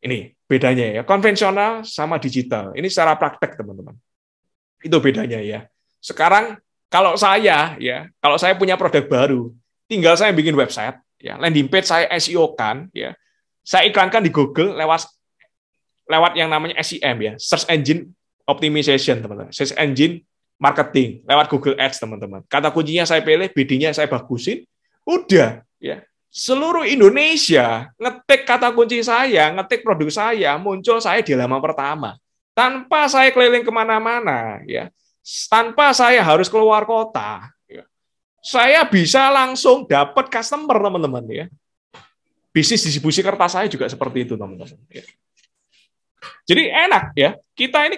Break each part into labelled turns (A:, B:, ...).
A: Ini bedanya ya, konvensional sama digital. Ini secara praktek, teman-teman. Itu bedanya ya. Sekarang kalau saya punya produk baru, tinggal saya bikin website, ya, landing page saya SEO kan, ya. Saya iklankan di Google lewat yang namanya SEM ya, Search Engine Optimization, teman-teman. Search Engine Marketing lewat Google Ads, teman-teman. Kata kuncinya saya pilih, BD-nya saya bagusin, udah ya. Seluruh Indonesia ngetik kata kunci saya, ngetik produk saya, muncul saya di halaman pertama. Tanpa saya keliling kemana-mana, ya, tanpa saya harus keluar kota, ya, saya bisa langsung dapat customer, teman-teman. Ya. Bisnis distribusi kertas saya juga seperti itu, teman-teman. Ya. Jadi enak ya. Kita ini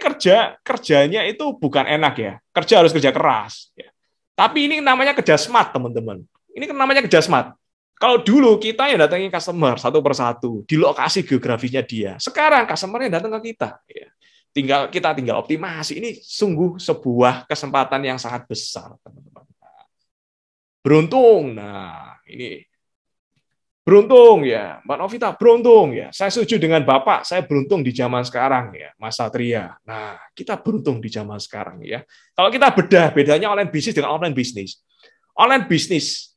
A: kerjanya itu bukan enak ya. Kerja harus kerja keras. Ya. Tapi ini namanya kerja smart, teman-teman. Ini namanya kerja smart. Kalau dulu kita yang datangin customer satu persatu di lokasi geografisnya dia. Sekarang customer-nya datang ke kita. Ya. Kita tinggal optimasi. Ini sungguh sebuah kesempatan yang sangat besar, teman-teman. Beruntung. Nah, ini beruntung ya, Mbak Novita, beruntung ya. Saya setuju dengan Bapak, saya beruntung di zaman sekarang ya, Mas Satria. Nah, kita beruntung di zaman sekarang ya. Kalau kita bedanya online bisnis dengan online bisnis. Online bisnis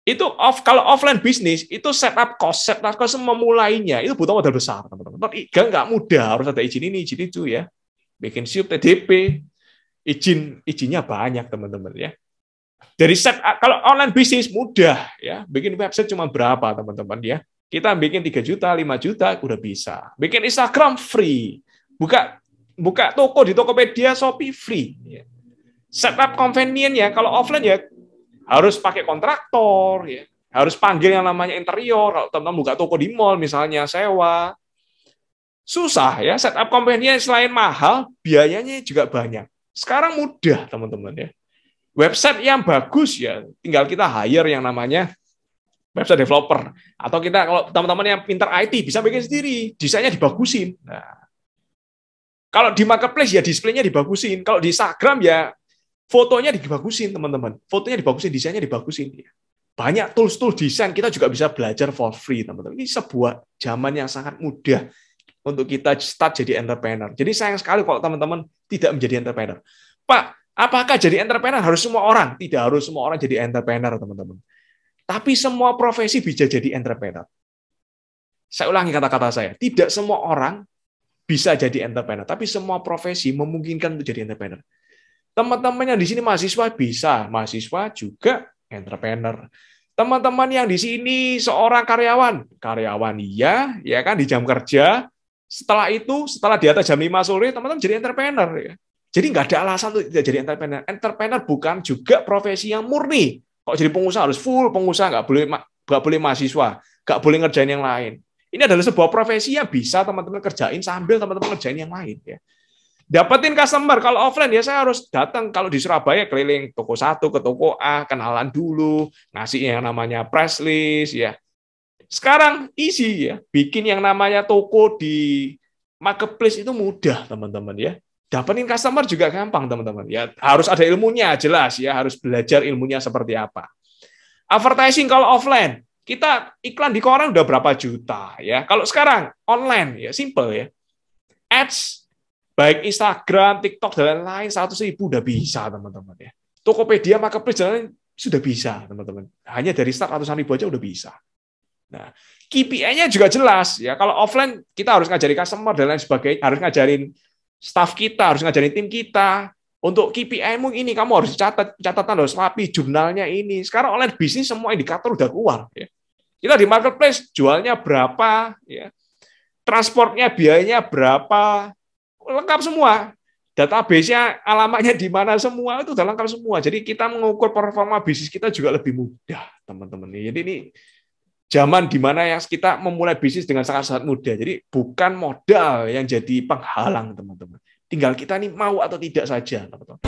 A: itu kalau offline bisnis itu setup cost memulainya itu butuh modal besar, teman-teman. Nggak mudah, harus ada izin ini, izin itu ya. Bikin SIUP, TDP, izinnya banyak, teman-teman ya. Dari kalau online bisnis mudah ya, bikin website cuma berapa, teman-teman ya. Kita bikin 3 juta, 5 juta udah bisa. Bikin Instagram free. Buka toko di Tokopedia, Shopee free ya. Setup convenient ya, kalau offline ya harus pakai kontraktor ya. Harus panggil yang namanya interior, kalau teman-teman buka toko di mall misalnya sewa. Susah ya, setup convenient selain mahal, biayanya juga banyak. Sekarang mudah, teman-teman ya. Website yang bagus ya, tinggal kita hire yang namanya website developer. Atau kita, kalau teman-teman yang pintar IT, bisa bikin sendiri. Desainnya dibagusin. Nah, kalau di marketplace ya displaynya dibagusin. Kalau di Instagram ya fotonya dibagusin, teman-teman. Fotonya dibagusin, desainnya dibagusin. Banyak tools-tools desain, kita juga bisa belajar for free, teman-teman. Ini sebuah zaman yang sangat mudah untuk kita start jadi entrepreneur. Jadi sayang sekali kalau teman-teman tidak menjadi entrepreneur. Pak, apakah jadi entrepreneur harus semua orang? Tidak harus semua orang jadi entrepreneur, teman-teman. Tapi semua profesi bisa jadi entrepreneur. Saya ulangi kata-kata saya. Tidak semua orang bisa jadi entrepreneur, tapi semua profesi memungkinkan untuk jadi entrepreneur. Teman-teman yang di sini mahasiswa bisa, mahasiswa juga entrepreneur. Teman-teman yang di sini seorang karyawan iya, ya kan di jam kerja. Setelah itu, setelah di atas jam 5 sore, teman-teman jadi entrepreneur ya. Jadi nggak ada alasan untuk tidak jadi entrepreneur. Entrepreneur bukan juga profesi yang murni. Kalau jadi pengusaha harus full pengusaha, nggak boleh mahasiswa, nggak boleh ngerjain yang lain. Ini adalah sebuah profesi yang bisa teman-teman kerjain sambil teman-teman ngerjain yang lain ya. Dapetin customer kalau offline ya saya harus datang, kalau di Surabaya keliling toko satu ke toko A, kenalan dulu, ngasih yang namanya press list ya. Sekarang easy ya, bikin yang namanya toko di marketplace itu mudah, teman-teman ya. Dapetin customer juga gampang, teman-teman ya. Harus ada ilmunya, jelas ya, harus belajar ilmunya seperti apa. Advertising kalau offline, kita iklan di koran udah berapa juta ya. Kalau sekarang online ya simple ya. Ads baik Instagram, TikTok, dan lain-lain 100.000 udah bisa, teman-teman ya. Tokopedia, Marketplace, dan lain sudah bisa, teman-teman. Hanya dari start ratusan ribu aja udah bisa. Nah, KPI-nya juga jelas ya. Kalau offline kita harus ngajarin customer dan lain sebagainya, harus ngajarin staff kita, harus ngajarin tim kita. Untuk KPI-mu ini kamu harus catatan harus rapi, jurnalnya ini. Sekarang online bisnis semua indikator udah keluar ya. Kita di Marketplace jualnya berapa ya. Transportnya biayanya berapa? Lengkap semua. Database-nya, alamatnya di mana semua, itu udah lengkap semua. Jadi kita mengukur performa bisnis kita juga lebih mudah, teman-teman. Jadi ini zaman di mana yang kita memulai bisnis dengan sangat-sangat mudah. Jadi bukan modal yang jadi penghalang, teman-teman. Tinggal kita nih mau atau tidak saja, teman-teman.